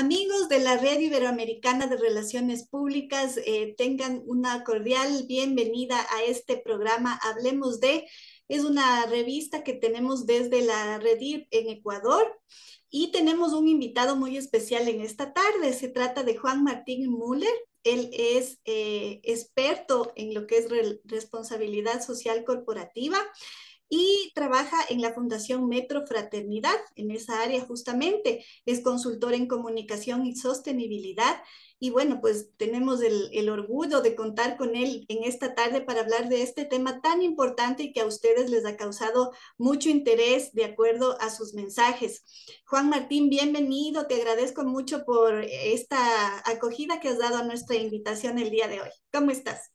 Amigos de la Red Iberoamericana de Relaciones Públicas, tengan una cordial bienvenida a este programa Hablemos de. Es una revista que tenemos desde la Red en Ecuador y tenemos un invitado muy especial en esta tarde. Se trata de Juan Martín Müller. Él es experto en lo que es responsabilidad social corporativa y trabaja en la Fundación Metro Fraternidad, en esa área justamente. Es consultor en comunicación y sostenibilidad. Y bueno, pues tenemos el orgullo de contar con él en esta tarde para hablar de este tema tan importante y que a ustedes les ha causado mucho interés de acuerdo a sus mensajes. Juan Martín, bienvenido. Te agradezco mucho por esta acogida que has dado a nuestra invitación el día de hoy. ¿Cómo estás?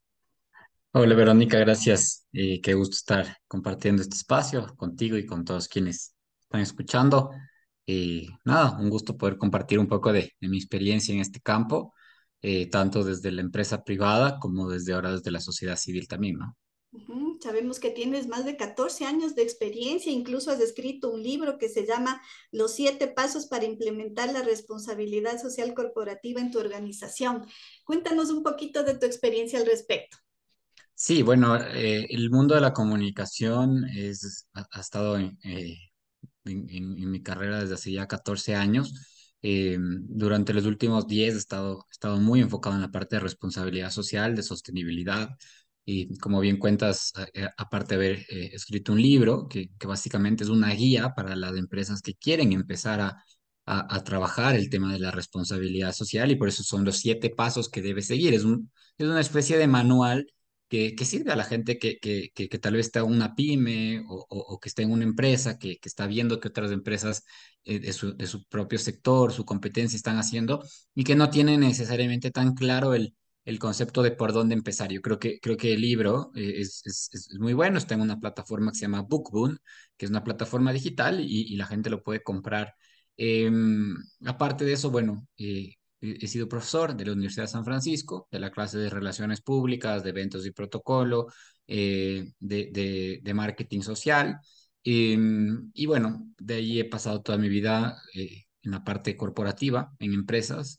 Hola Verónica, gracias. Qué gusto estar compartiendo este espacio contigo y con todos quienes están escuchando. Nada, un gusto poder compartir un poco de mi experiencia en este campo, tanto desde la empresa privada como desde ahora desde la sociedad civil también, ¿no? Sabemos que tienes más de 14 años de experiencia, incluso has escrito un libro que se llama Los 7 pasos para implementar la responsabilidad social corporativa en tu organización. Cuéntanos un poquito de tu experiencia al respecto. Sí, bueno, el mundo de la comunicación ha estado en mi carrera desde hace ya 14 años. Durante los últimos 10 he estado muy enfocado en la parte de responsabilidad social, de sostenibilidad. Y como bien cuentas, aparte de haber escrito un libro que básicamente es una guía para las empresas que quieren empezar a trabajar el tema de la responsabilidad social y por eso son los 7 pasos que debe seguir. Es una especie de manual que sirve a la gente que tal vez está en una pyme o que está en una empresa, que está viendo que otras empresas de su propio sector, su competencia están haciendo y que no tienen necesariamente tan claro el concepto de por dónde empezar. Yo creo que el libro es muy bueno, está en una plataforma que se llama BookBoon, que es una plataforma digital y la gente lo puede comprar. Aparte de eso, bueno, he sido profesor de la Universidad de San Francisco, de la clase de Relaciones Públicas, de Eventos y Protocolo, de Marketing Social. Y bueno, de ahí he pasado toda mi vida en la parte corporativa, en empresas.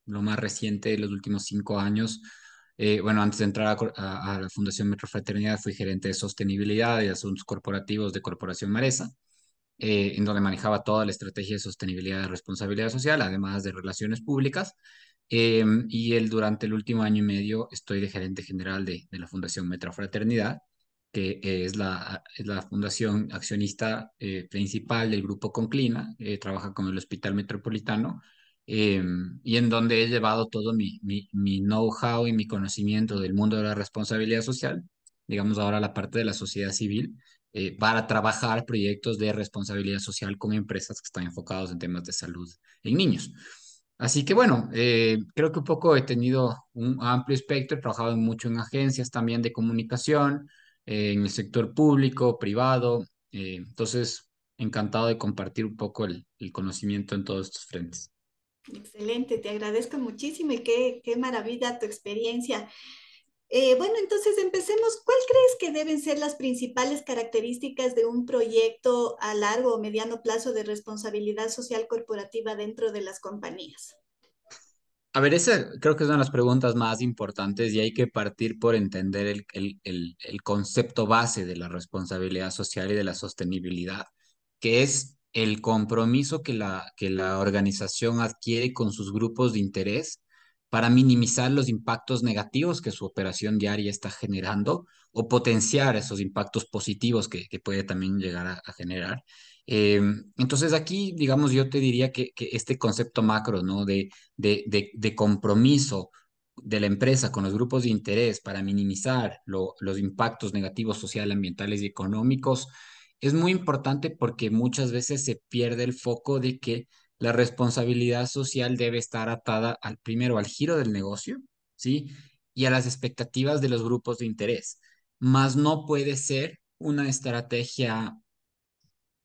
Lo más reciente de los últimos 5 años, bueno, antes de entrar a la Fundación Metro Fraternidad, fui gerente de sostenibilidad y asuntos corporativos de Corporación Maresa, en donde manejaba toda la estrategia de sostenibilidad y responsabilidad social, además de relaciones públicas. Durante el último año y medio estoy de gerente general de la Fundación Metra Fraternidad, que es la fundación accionista principal del Grupo Conclina. Trabaja con el Hospital Metropolitano, eh, y en donde he llevado todo mi know-how y mi conocimiento del mundo de la responsabilidad social, digamos ahora la parte de la sociedad civil, para trabajar proyectos de responsabilidad social con empresas que están enfocados en temas de salud en niños. Así que bueno, creo que un poco he tenido un amplio espectro, he trabajado mucho en agencias también de comunicación, en el sector público, privado. Entonces, encantado de compartir un poco el conocimiento en todos estos frentes. Excelente, te agradezco muchísimo y qué maravilla tu experiencia. Bueno, entonces empecemos. ¿Cuál crees que deben ser las principales características de un proyecto a largo o mediano plazo de responsabilidad social corporativa dentro de las compañías? A ver, esa creo que es una de las preguntas más importantes y hay que partir por entender el concepto base de la responsabilidad social y de la sostenibilidad, que es el compromiso que la organización adquiere con sus grupos de interés para minimizar los impactos negativos que su operación diaria está generando o potenciar esos impactos positivos que puede también llegar a generar. Eh, entonces aquí, digamos, yo te diría que este concepto macro, ¿no? De compromiso de la empresa con los grupos de interés para minimizar los impactos negativos social, ambientales y económicos, es muy importante porque muchas veces se pierde el foco de que la responsabilidad social debe estar atada primero al giro del negocio, ¿sí? Y a las expectativas de los grupos de interés. Más no puede ser una estrategia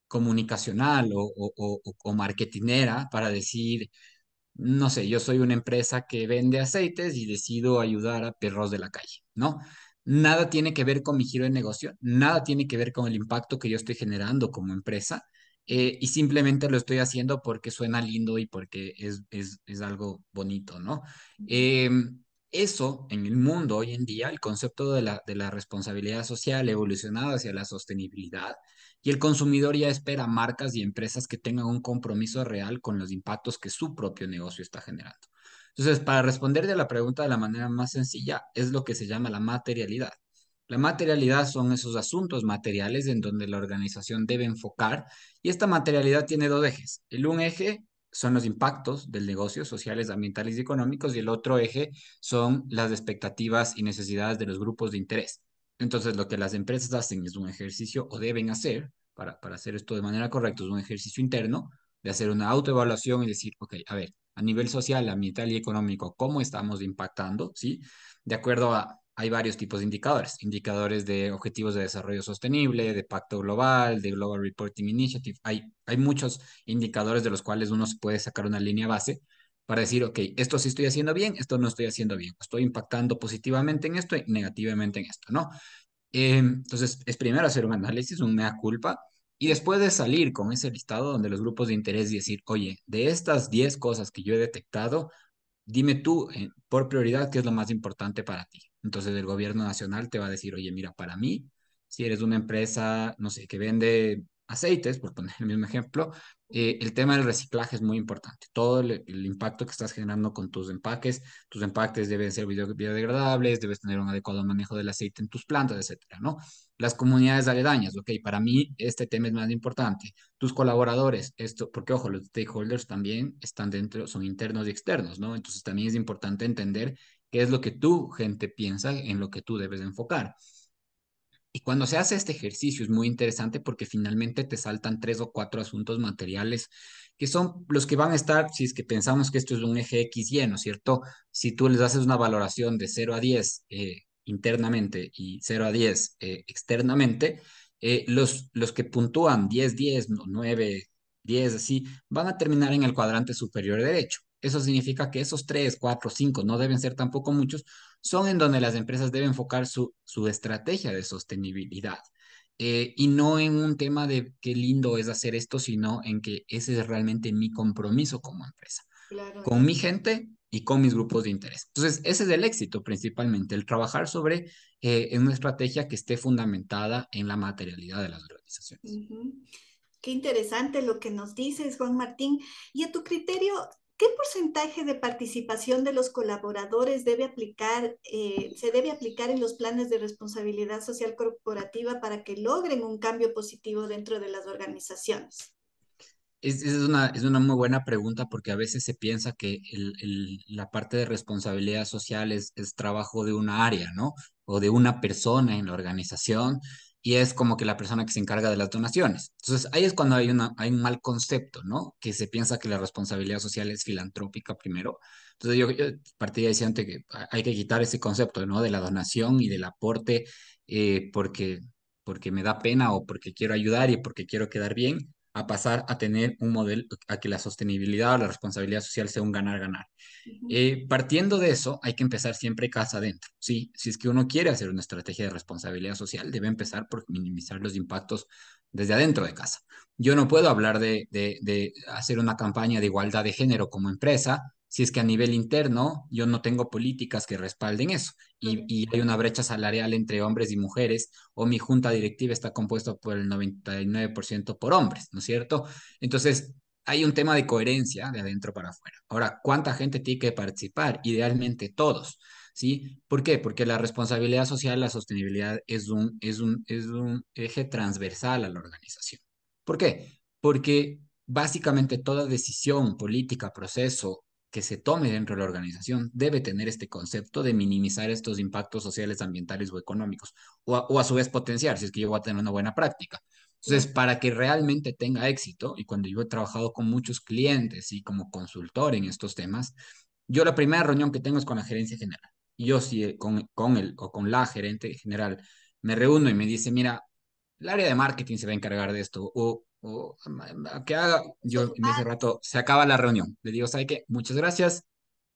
comunicacional o marketinera para decir, no sé, yo soy una empresa que vende aceites y decido ayudar a perros de la calle, ¿no? Nada tiene que ver con mi giro de negocio, nada tiene que ver con el impacto que yo estoy generando como empresa, y simplemente lo estoy haciendo porque suena lindo y porque es algo bonito, ¿no? Ujú. Eh, Eso en el mundo hoy en día, el concepto de la responsabilidad social ha evolucionado hacia la sostenibilidad y el consumidor ya espera marcas y empresas que tengan un compromiso real con los impactos que su propio negocio está generando. Entonces, para responder de la pregunta de la manera más sencilla, es lo que se llama la materialidad. La materialidad son esos asuntos materiales en donde la organización debe enfocar y esta materialidad tiene dos ejes. El un eje son los impactos del negocio, sociales, ambientales y económicos, y el otro eje son las expectativas y necesidades de los grupos de interés. Entonces, lo que las empresas hacen es un ejercicio o deben hacer para hacer esto de manera correcta, es un ejercicio interno de hacer una autoevaluación y decir, ok, a ver, a nivel social, ambiental y económico, ¿cómo estamos impactando? ¿Sí? De acuerdo a, hay varios tipos de indicadores, indicadores de objetivos de desarrollo sostenible, de pacto global, de Global Reporting Initiative. Hay muchos indicadores de los cuales uno se puede sacar una línea base para decir, ok, esto sí estoy haciendo bien, esto no estoy haciendo bien, estoy impactando positivamente en esto y negativamente en esto, ¿no? Entonces, es primero hacer un análisis, un mea culpa, y después de salir con ese listado donde los grupos de interés y decir, oye, de estas 10 cosas que yo he detectado, dime tú, por prioridad, qué es lo más importante para ti. Entonces el gobierno nacional te va a decir, oye, mira, para mí, si eres una empresa, no sé, que vende aceites, por poner el mismo ejemplo, el tema del reciclaje es muy importante. Todo el impacto que estás generando con tus empaques deben ser biodegradables, debes tener un adecuado manejo del aceite en tus plantas, etcétera, ¿no? Las comunidades aledañas, ok, para mí este tema es más importante tus colaboradores, esto, porque ojo, los stakeholders también están dentro, son internos y externos, ¿no? Entonces también es importante entender qué es lo que tu gente piensa en lo que tú debes enfocar. Y cuando se hace este ejercicio es muy interesante porque finalmente te saltan tres o cuatro asuntos materiales que son los que van a estar, si es que pensamos que esto es un eje X y, ¿no es cierto? Si tú les haces una valoración de 0 a 10 internamente y 0 a 10 externamente, los que puntúan 10 10 9 10 así, van a terminar en el cuadrante superior derecho. Eso significa que esos 3 4 5 no deben ser tampoco muchos, son en donde las empresas deben enfocar su estrategia de sostenibilidad. Y no en un tema de qué lindo es hacer esto, sino en que ese es realmente mi compromiso como empresa, Claro, con mi gente y con mis grupos de interés. Entonces, ese es el éxito principalmente, el trabajar sobre en una estrategia que esté fundamentada en la materialidad de las organizaciones. ujú. Qué interesante lo que nos dices, Juan Martín. Y a tu criterio, ¿qué porcentaje de participación de los colaboradores debe aplicar, se debe aplicar en los planes de responsabilidad social corporativa para que logren un cambio positivo dentro de las organizaciones? Es una muy buena pregunta porque a veces se piensa que la parte de responsabilidad social es trabajo de una área, ¿no? O de una persona en la organización y es como que la persona que se encarga de las donaciones. Entonces ahí es cuando hay un mal concepto, ¿no? Que se piensa que la responsabilidad social es filantrópica primero. Entonces yo partiría diciendo que hay que quitar ese concepto, ¿no? De la donación y del aporte porque, porque me da pena o porque quiero ayudar y porque quiero quedar bien a pasar a tener un modelo, a que la sostenibilidad o la responsabilidad social sea un ganar-ganar. Ujú. Partiendo de eso, hay que empezar siempre casa adentro. Sí, si es que uno quiere hacer una estrategia de responsabilidad social, debe empezar por minimizar los impactos desde adentro de casa. Yo no puedo hablar de hacer una campaña de igualdad de género como empresa si es que a nivel interno yo no tengo políticas que respalden eso y hay una brecha salarial entre hombres y mujeres o mi junta directiva está compuesta por el 99% por hombres, ¿no es cierto? Entonces, hay un tema de coherencia de adentro para afuera. Ahora, ¿cuánta gente tiene que participar? Idealmente todos, ¿sí? ¿Por qué? Porque la responsabilidad social, la sostenibilidad es un eje transversal a la organización. ¿Por qué? Porque básicamente toda decisión política, proceso que se tome dentro de la organización debe tener este concepto de minimizar estos impactos sociales, ambientales o económicos, o a su vez potenciar, si es que yo voy a tener una buena práctica. Entonces, Claro. para que realmente tenga éxito, y cuando yo he trabajado con muchos clientes y como consultor en estos temas, yo la primera reunión que tengo es con la gerencia general. Y yo si con él o con la gerente general me reúno y me dice, mira, el área de marketing se va a encargar de esto, o que haga, yo en ese rato se acaba la reunión. Le digo, ¿sabe qué? Muchas gracias,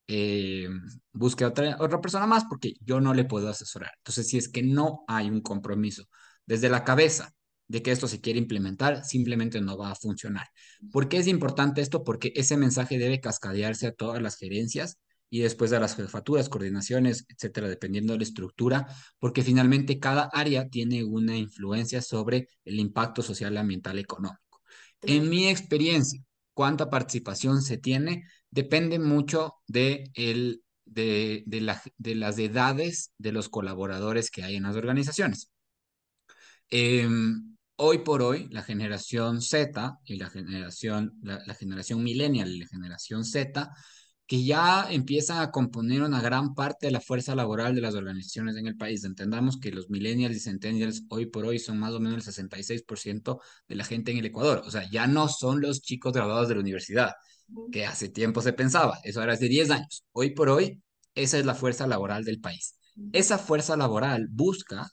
eh, busque otra persona más porque yo no le puedo asesorar. Entonces, si es que no hay un compromiso desde la cabeza de que esto se quiere implementar, simplemente no va a funcionar. ¿Por qué es importante esto? Porque ese mensaje debe cascadearse a todas las gerencias y después a las jefaturas, coordinaciones, etcétera, dependiendo de la estructura, porque finalmente cada área tiene una influencia sobre el impacto social, ambiental, económico. En Claro. mi experiencia, cuánta participación se tiene depende mucho de las edades de los colaboradores que hay en las organizaciones. Hoy por hoy, la generación Z y la generación millennial y la generación Z, que ya empiezan a componer una gran parte de la fuerza laboral de las organizaciones en el país. Entendamos que los millennials y centennials hoy por hoy son más o menos el 66% de la gente en el Ecuador. O sea, ya no son los chicos graduados de la universidad, Ujú, que hace tiempo se pensaba. Eso ahora es de 10 años. Hoy por hoy, esa es la fuerza laboral del país. ujú, Esa fuerza laboral busca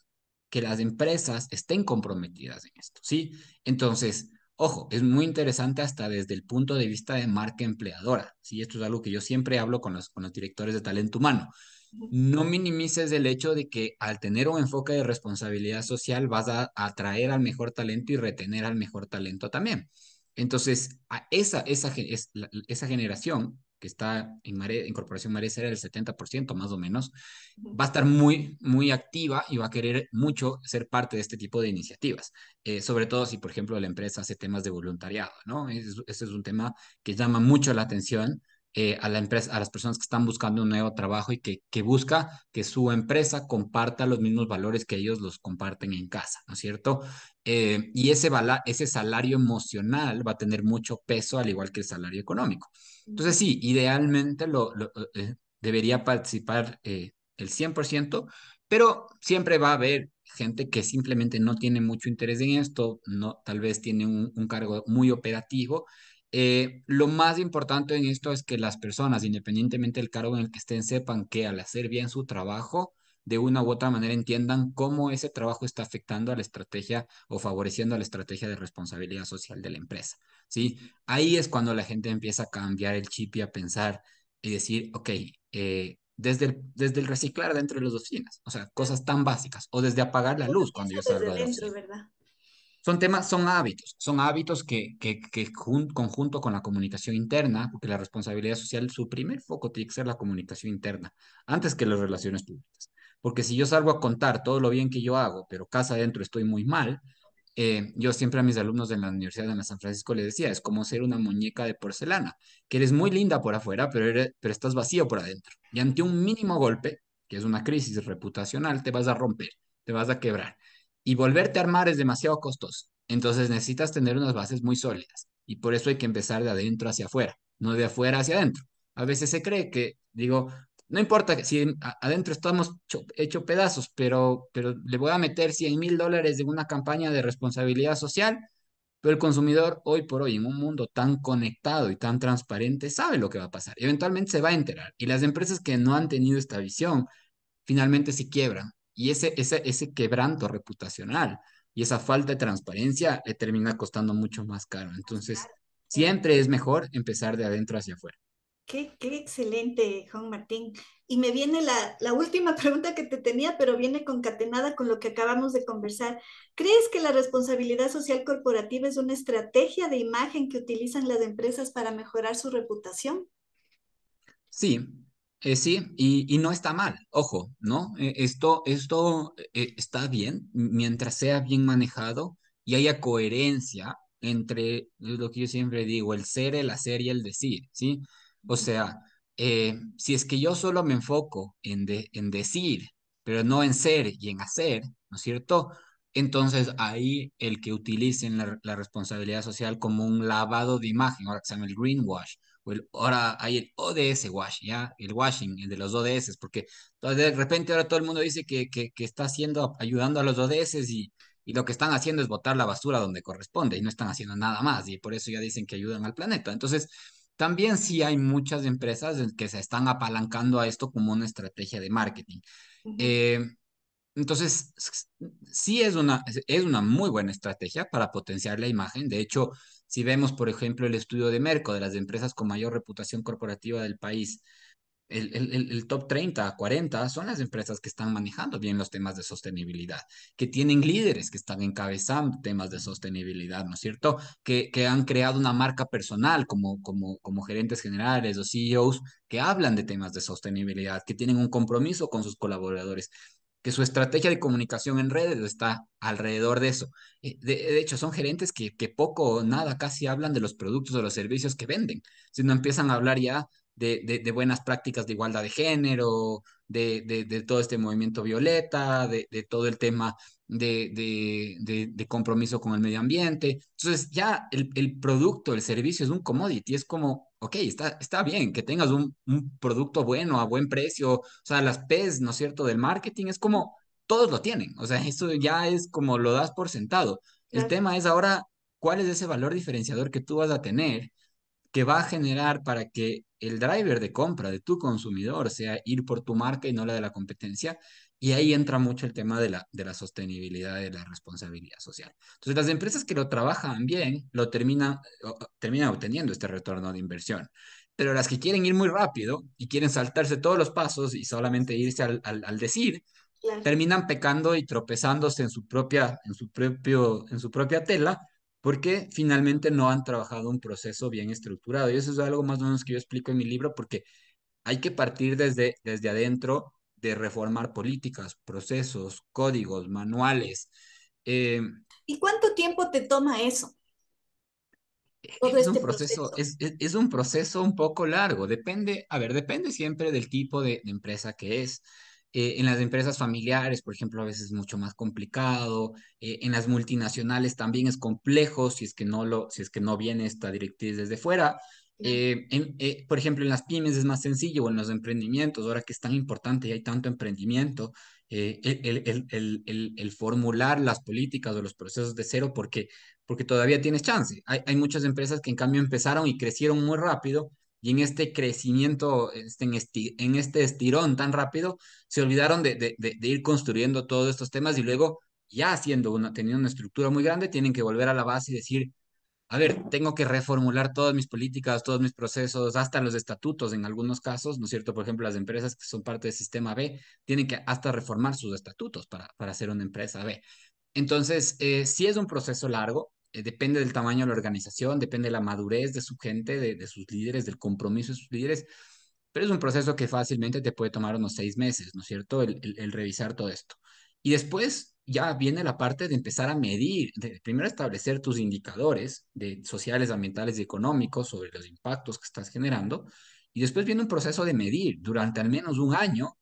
que las empresas estén comprometidas en esto, ¿sí? Entonces, ojo, es muy interesante hasta desde el punto de vista de marca empleadora, ¿sí? Esto es algo que yo siempre hablo con los directores de talento humano. ujú, No minimices el hecho de que al tener un enfoque de responsabilidad social vas a atraer al mejor talento y retener al mejor talento también. Entonces, esa generación que está en Corporación Maresa era el 70% más o menos, ujú. va a estar muy, muy activa y va a querer mucho ser parte de este tipo de iniciativas. Sobre todo si, por ejemplo, la empresa hace temas de voluntariado, ¿no? Ese es un tema que llama mucho la atención a la empresa, a las personas que están buscando un nuevo trabajo y que busca que su empresa comparta los mismos valores que ellos los comparten en casa, ¿no es cierto? Y ese salario emocional va a tener mucho peso al igual que el salario económico. Entonces, sí, idealmente debería participar el 100%, pero siempre va a haber gente que simplemente no tiene mucho interés en esto, no, tal vez tiene un cargo muy operativo. Lo más importante en esto es que las personas, independientemente del cargo en el que estén, sepan que al hacer bien su trabajo, de una u otra manera entiendan cómo ese trabajo está afectando a la estrategia o favoreciendo a la estrategia de responsabilidad social de la empresa, ¿sí? Ahí es cuando la gente empieza a cambiar el chip y a pensar y decir, ok, desde el reciclar dentro de las oficinas, o sea, cosas tan básicas, o desde apagar la Todo luz cuando empieza yo salgo desde de la dentro, oficina. ¿verdad? Son hábitos que conjunto con la comunicación interna, porque la responsabilidad social, su primer foco tiene que ser la comunicación interna, antes que las relaciones públicas. Porque si yo salgo a contar todo lo bien que yo hago, pero casa adentro estoy muy mal, yo siempre a mis alumnos de la Universidad de San Francisco les decía, es como ser una muñeca de porcelana, que eres muy linda por afuera, pero estás vacío por adentro. Y ante un mínimo golpe, que es una crisis reputacional, te vas a romper, te vas a quebrar. Y volverte a armar es demasiado costoso. Entonces necesitas tener unas bases muy sólidas. Y por eso hay que empezar de adentro hacia afuera, no de afuera hacia adentro. A veces se cree que, digo, no importa si adentro estamos hecho pedazos, pero le voy a meter $100,000 en una campaña de responsabilidad social, pero el consumidor hoy por hoy en un mundo tan conectado y tan transparente sabe lo que va a pasar. Eventualmente se va a enterar. Y las empresas que no han tenido esta visión finalmente se quiebran. Y ese quebranto reputacional y esa falta de transparencia le termina costando mucho más caro. Entonces, Claro. siempre es mejor empezar de adentro hacia afuera. Qué excelente, Juan Martín. Y me viene la última pregunta que te tenía, pero viene concatenada con lo que acabamos de conversar. ¿Crees que la responsabilidad social corporativa es una estrategia de imagen que utilizan las empresas para mejorar su reputación? Sí, sí, y no está mal, ojo, ¿no? Esto está bien mientras sea bien manejado y haya coherencia entre lo que yo siempre digo, el ser, el hacer y el decir, ¿sí? O sea, si es que yo solo me enfoco en decir, pero no en ser y en hacer, ¿no es cierto? Entonces ahí el que utilicen la responsabilidad social como un lavado de imagen, ahora que se llama el greenwash ahora hay el ODS wash, ¿ya? El washing, el de los ODS, porque de repente ahora todo el mundo dice que está haciendo, ayudando a los ODS y lo que están haciendo es botar la basura donde corresponde y no están haciendo nada más y por eso ya dicen que ayudan al planeta. Entonces, también sí hay muchas empresas que se están apalancando a esto como una estrategia de marketing. Ujú, Eh, entonces, sí es una muy buena estrategia para potenciar la imagen. De hecho, si vemos, por ejemplo, el estudio de Merco, de las empresas con mayor reputación corporativa del país, el top 30, 40 son las empresas que están manejando bien los temas de sostenibilidad, que tienen líderes que están encabezando temas de sostenibilidad, ¿no es cierto? Que han creado una marca personal como gerentes generales o CEOs que hablan de temas de sostenibilidad, que tienen un compromiso con sus colaboradores, que su estrategia de comunicación en redes está alrededor de eso. De hecho, son gerentes que poco o nada casi hablan de los productos o los servicios que venden, sino empiezan a hablar ya de buenas prácticas de igualdad de género, de todo este movimiento violeta, de todo el tema de compromiso con el medio ambiente. Entonces ya el producto, el servicio es un commodity, es como, ok, está bien que tengas un producto bueno a buen precio, o sea, las P's, ¿no es cierto?, del marketing es como, todos lo tienen, o sea, eso ya es como lo das por sentado. El Claro, tema es ahora, ¿cuál es ese valor diferenciador que tú vas a tener, que va a generar para que el driver de compra de tu consumidor sea ir por tu marca y no la de la competencia? Y ahí entra mucho el tema de la sostenibilidad y de la responsabilidad social. Entonces, las empresas que lo trabajan bien terminan obteniendo este retorno de inversión. Pero las que quieren ir muy rápido y quieren saltarse todos los pasos y solamente irse al decir, claro. terminan pecando y tropezándose en su propia tela, porque finalmente no han trabajado un proceso bien estructurado. Y eso es algo más o menos que yo explico en mi libro, porque hay que partir desde adentro de reformar políticas, procesos, códigos, manuales. Eh, ¿Y cuánto tiempo te toma eso, todo Es un este proceso, proceso? es un proceso un poco largo. Depende, a ver, depende siempre del tipo de empresa que es. En las empresas familiares, por ejemplo, a veces es mucho más complicado. En las multinacionales también es complejo si es que no viene esta directriz desde fuera. Claro. Por ejemplo, en las pymes es más sencillo, o en los emprendimientos, ahora que es tan importante y hay tanto emprendimiento, el formular las políticas o los procesos de cero, porque todavía tienes chance. Hay muchas empresas que en cambio empezaron y crecieron muy rápido, y en este crecimiento, en este estirón tan rápido, se olvidaron de ir construyendo todos estos temas, y luego ya teniendo una estructura muy grande, tienen que volver a la base y decir, a ver, tengo que reformular todas mis políticas, todos mis procesos, hasta los estatutos en algunos casos, ¿no es cierto? Por ejemplo, las empresas que son parte del sistema B tienen que hasta reformar sus estatutos para ser una empresa B. Entonces, sí es un proceso largo, depende del tamaño de la organización, depende de la madurez de su gente, de sus líderes, del compromiso de sus líderes, pero es un proceso que fácilmente te puede tomar unos 6 meses, ¿no es cierto? El revisar todo esto. Y después ya viene la parte de empezar a medir, de primero establecer tus indicadores de sociales, ambientales y económicos sobre los impactos que estás generando, y después viene un proceso de medir durante al menos un año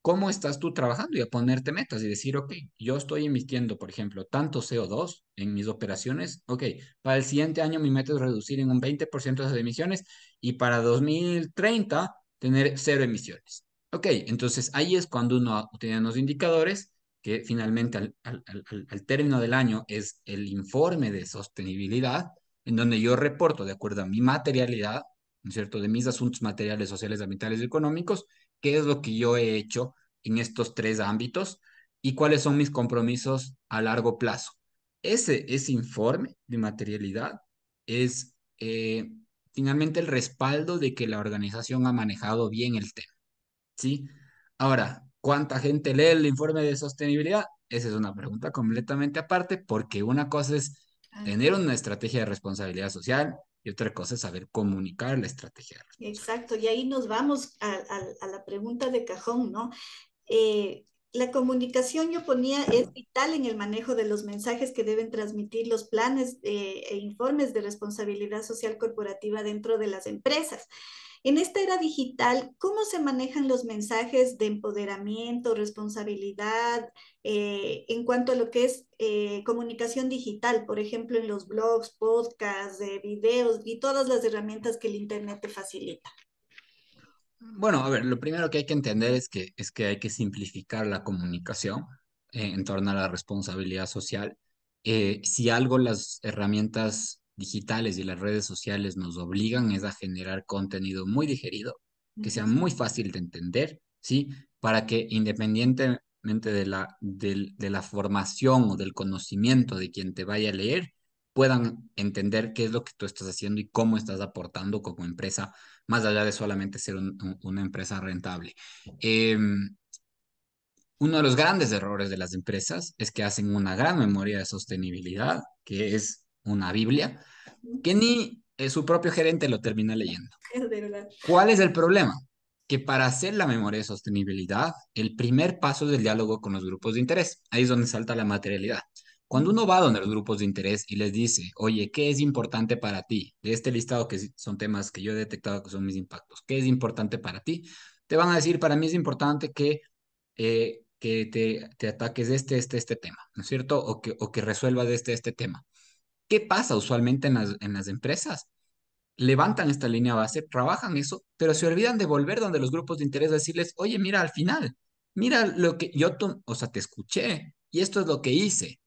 cómo estás tú trabajando y a ponerte metas y decir, ok, yo estoy emitiendo, por ejemplo, tanto CO2 en mis operaciones, ok, para el siguiente año mi meta es reducir en un 20% esas emisiones, y para 2030 tener cero emisiones. Ok, entonces ahí es cuando uno tiene unos indicadores que finalmente al término del año es el informe de sostenibilidad, en donde yo reporto de acuerdo a mi materialidad, ¿no es cierto?, de mis asuntos materiales, sociales, ambientales y económicos, qué es lo que yo he hecho en estos tres ámbitos y cuáles son mis compromisos a largo plazo. Ese informe de materialidad es finalmente el respaldo de que la organización ha manejado bien el tema, ¿sí? Ahora, ¿cuánta gente lee el informe de sostenibilidad? Esa es una pregunta completamente aparte, porque una cosa es Ah, tener una estrategia de responsabilidad social y otra cosa es saber comunicar la estrategia de responsabilidad. exacto, y ahí nos vamos a la pregunta de cajón, ¿no? Eh, la comunicación, yo ponía, es vital en el manejo de los mensajes que deben transmitir los planes e informes de responsabilidad social corporativa dentro de las empresas. En esta era digital, ¿cómo se manejan los mensajes de empoderamiento, responsabilidad, en cuanto a lo que es comunicación digital, por ejemplo, en los blogs, podcasts, videos y todas las herramientas que el Internet te facilita? Bueno, a ver, lo primero que hay que entender es que hay que simplificar la comunicación en torno a la responsabilidad social. Si algo las herramientas digitales y las redes sociales nos obligan es a generar contenido muy digerido, que sea Ujú. muy fácil de entender, ¿sí? Para que independientemente de la formación o del conocimiento de quien te vaya a leer, puedan entender qué es lo que tú estás haciendo y cómo estás aportando como empresa, más allá de solamente ser una empresa rentable. Eh, Uno de los grandes errores de las empresas es que hacen una gran memoria de sostenibilidad, que es una Biblia, que ni su propio gerente lo termina leyendo. Es verdad. ¿Cuál es el problema? Que para hacer la memoria de sostenibilidad, el primer paso es el diálogo con los grupos de interés. Ahí es donde salta la materialidad. Cuando uno va donde los grupos de interés y les dice, oye, ¿qué es importante para ti? De este listado que son temas que yo he detectado que son mis impactos, ¿qué es importante para ti? Te van a decir, para mí es importante que te ataques este tema, ¿no es cierto? O que resuelvas este tema. ¿Qué pasa usualmente en las empresas? Levantan esta línea base, trabajan eso, pero se olvidan de volver donde los grupos de interés a decirles, oye, mira, al final, mira lo que o sea, te escuché y esto es lo que hice.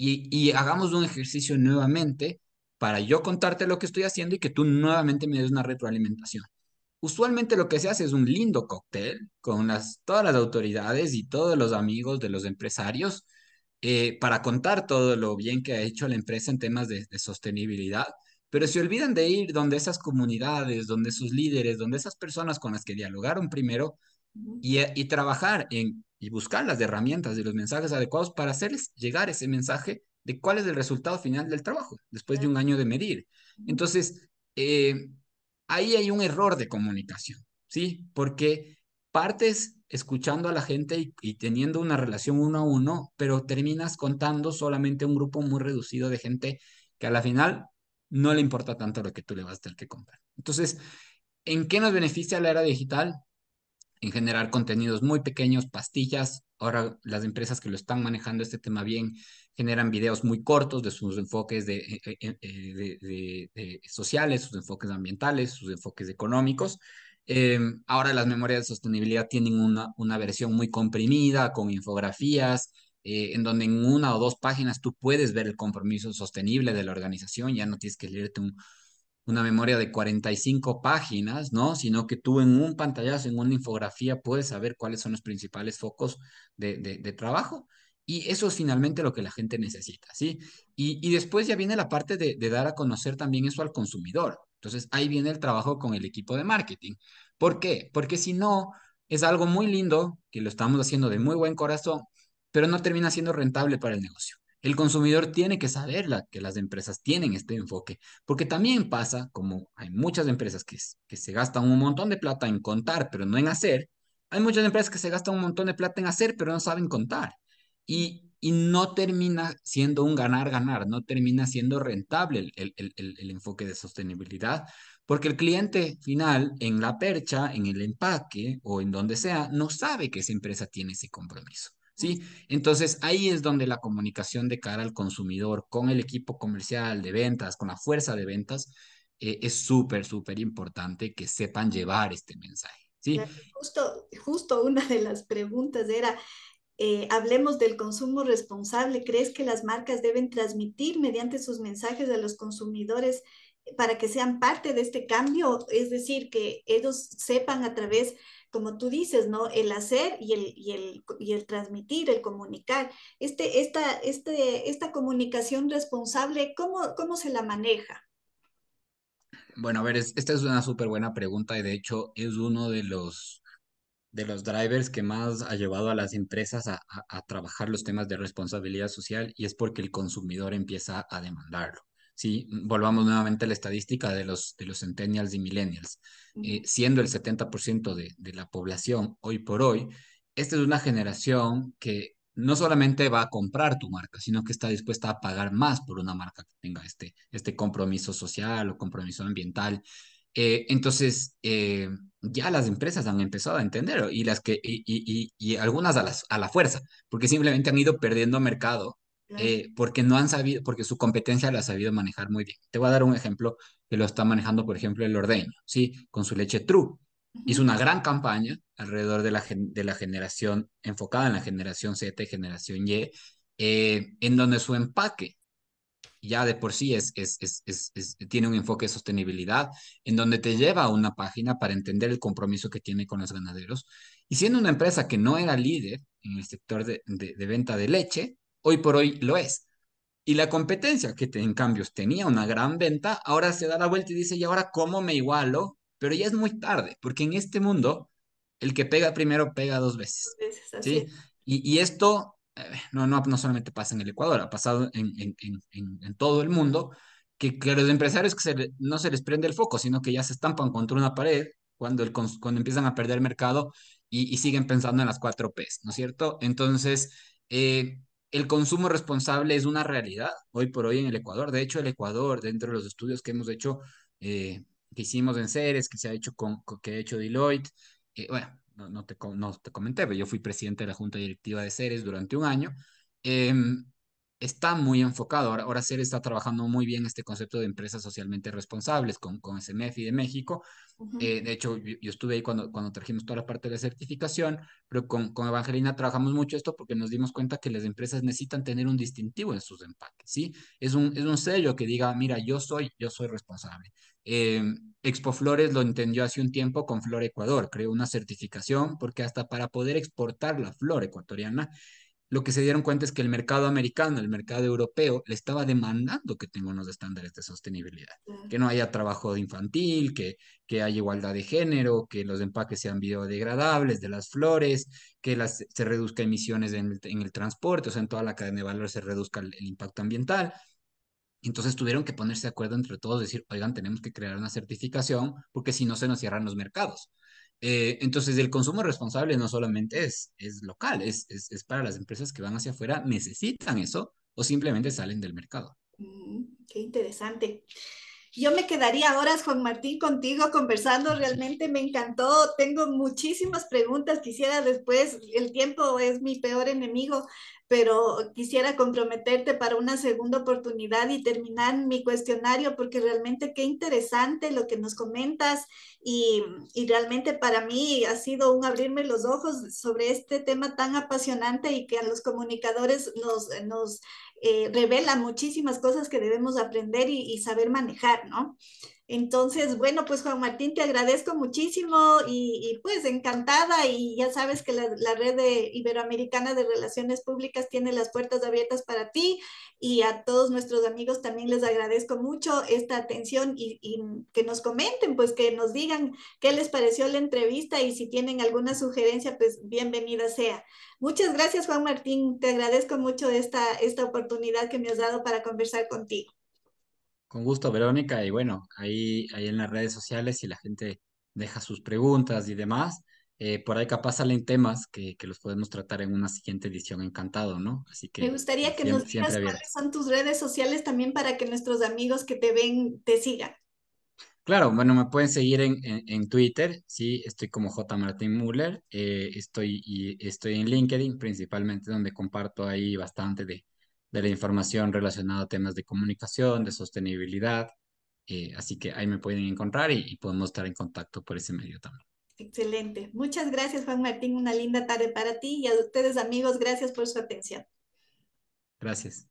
Y hagamos un ejercicio nuevamente para yo contarte lo que estoy haciendo y que tú nuevamente me des una retroalimentación. Usualmente lo que se hace es un lindo cóctel con todas las autoridades y todos los amigos de los empresarios para contar todo lo bien que ha hecho la empresa en temas de sostenibilidad, pero se olvidan de ir donde esas comunidades, donde sus líderes, donde esas personas con las que dialogaron primero y trabajar y buscar las herramientas y los mensajes adecuados para hacerles llegar ese mensaje de cuál es el resultado final del trabajo después de un año de medir. Entonces, ahí hay un error de comunicación, ¿sí? Porque partes escuchando a la gente y teniendo una relación uno a uno, pero terminas contando solamente a un grupo muy reducido de gente que a la final no le importa tanto lo que tú le vas a tener que comprar. Entonces, ¿en qué nos beneficia la era digital? En generar contenidos muy pequeños, pastillas. Ahora las empresas que lo están manejando este tema bien generan videos muy cortos de sus enfoques de sociales, sus enfoques ambientales, sus enfoques económicos. Ahora las memorias de sostenibilidad tienen una versión muy comprimida con infografías, en donde en una o dos páginas tú puedes ver el compromiso sostenible de la organización, ya no tienes que leerte una memoria de 45 páginas, ¿no? Sino que tú en un pantallazo, en una infografía, puedes saber cuáles son los principales focos de trabajo. Y eso es finalmente lo que la gente necesita, ¿sí? Y después ya viene la parte de dar a conocer también eso al consumidor. Entonces ahí viene el trabajo con el equipo de marketing. ¿Por qué? Porque si no, es algo muy lindo, que lo estamos haciendo de muy buen corazón, pero no termina siendo rentable para el negocio. El consumidor tiene que saber que las empresas tienen este enfoque porque también pasa, como hay muchas empresas que se gastan un montón de plata en contar, pero no en hacer, hay muchas empresas que se gastan un montón de plata en hacer, pero no saben contar. Y no termina siendo un ganar-ganar, no termina siendo rentable el enfoque de sostenibilidad, porque el cliente final en la percha, en el empaque o en donde sea, no sabe que esa empresa tiene ese compromiso. ¿Sí? Entonces ahí es donde la comunicación de cara al consumidor con el equipo comercial de ventas, con la fuerza de ventas, es súper, súper importante que sepan llevar este mensaje. ¿Sí? Claro, justo una de las preguntas era, hablemos del consumo responsable. ¿Crees que las marcas deben transmitir mediante sus mensajes a los consumidores para que sean parte de este cambio? Es decir, que ellos sepan a través, como tú dices, ¿no? El hacer y el transmitir, el comunicar. Esta comunicación responsable, ¿cómo se la maneja? Bueno, a ver, esta es una súper buena pregunta y de hecho es uno de los drivers que más ha llevado a las empresas a trabajar los temas de responsabilidad social y es porque el consumidor empieza a demandarlo. Sí, volvamos nuevamente a la estadística de los centennials y millennials. Siendo el 70% de la población hoy por hoy, esta es una generación que no solamente va a comprar tu marca, sino que está dispuesta a pagar más por una marca que tenga este compromiso social o compromiso ambiental. Entonces, ya las empresas han empezado a entender y algunas a la fuerza, porque simplemente han ido perdiendo mercado Claro. porque no han sabido, porque su competencia la ha sabido manejar muy bien. Te voy a dar un ejemplo que lo está manejando, por ejemplo, el Ordeño, ¿sí? Con su leche True. Hizo Ujú. una gran campaña alrededor de la generación, enfocada en la generación Z y generación Y, en donde su empaque ya de por sí tiene un enfoque de sostenibilidad, en donde te lleva a una página para entender el compromiso que tiene con los ganaderos. Y siendo una empresa que no era líder en el sector de venta de leche, hoy por hoy lo es. Y la competencia, que en cambios tenía una gran venta, ahora se da la vuelta y dice, ¿y ahora cómo me igualo? Pero ya es muy tarde, porque en este mundo el que pega primero pega dos veces, Entonces, así ¿sí? es. Y esto no solamente pasa en el Ecuador, ha pasado en todo el mundo, que los empresarios no se les prende el foco, sino que ya se estampan contra una pared cuando, cuando empiezan a perder mercado y siguen pensando en las cuatro Ps, ¿no es cierto? Entonces, el consumo responsable es una realidad hoy por hoy en el Ecuador. De hecho, el Ecuador, dentro de los estudios que hemos hecho, que hicimos en Ceres, que se ha hecho que ha hecho Deloitte, bueno, no te comenté, pero yo fui presidente de la junta directiva de Ceres durante un año. eh, Está muy enfocado. Ahora Ceres está trabajando muy bien este concepto de empresas socialmente responsables con SMEFI de México. Ujú. De hecho, yo estuve ahí cuando trajimos toda la parte de la certificación, pero con Evangelina trabajamos mucho esto porque nos dimos cuenta que las empresas necesitan tener un distintivo en sus empaques, ¿sí? Es un sello que diga, mira, yo soy responsable. Eh, Expo Flores lo entendió hace un tiempo con Flor Ecuador, creó una certificación porque hasta para poder exportar la flor ecuatoriana lo que se dieron cuenta es que el mercado americano, el mercado europeo, le estaba demandando que tenga unos estándares de sostenibilidad, Claro. que no haya trabajo infantil, que haya igualdad de género, que los empaques sean biodegradables de las flores, que se reduzca emisiones en el transporte, o sea, en toda la cadena de valor se reduzca el impacto ambiental. Entonces tuvieron que ponerse de acuerdo entre todos, decir, oigan, tenemos que crear una certificación porque si no se nos cierran los mercados. Entonces el consumo responsable no solamente es local, es para las empresas que van hacia afuera, necesitan eso o simplemente salen del mercado. Qué interesante. Yo me quedaría horas, Juan Martín, contigo conversando. Realmente me encantó. Tengo muchísimas preguntas. Quisiera después, el tiempo es mi peor enemigo, pero quisiera comprometerte para una segunda oportunidad y terminar mi cuestionario porque realmente qué interesante lo que nos comentas y, y realmente para mí ha sido un abrirme los ojos sobre este tema tan apasionante y que a los comunicadores nos revela muchísimas cosas que debemos aprender y saber manejar, ¿no? Entonces, bueno, pues Juan Martín, te agradezco muchísimo pues encantada y ya sabes que la red iberoamericana de relaciones públicas tiene las puertas abiertas para ti y a todos nuestros amigos también les agradezco mucho esta atención y que nos comenten, pues que nos digan qué les pareció la entrevista y si tienen alguna sugerencia, pues bienvenida sea. Muchas gracias, Juan Martín. Te agradezco mucho esta oportunidad que me has dado para conversar contigo. Con gusto, Verónica, y bueno, ahí en las redes sociales, si la gente deja sus preguntas y demás, por ahí capaz salen temas que los podemos tratar en una siguiente edición, encantado, ¿no? Así Me que gustaría que nos siempre, siempre digas abierto. cuáles son tus redes sociales también para que nuestros amigos que te ven te sigan. Claro, bueno, me pueden seguir en Twitter, sí, estoy como J. Martín Müller, estoy en LinkedIn principalmente donde comparto ahí bastante de la información relacionada a temas de comunicación, de sostenibilidad, así que ahí me pueden encontrar y podemos estar en contacto por ese medio también. Excelente. Muchas gracias, Juan Martín. Una linda tarde para ti y a ustedes, amigos, gracias por su atención. Gracias.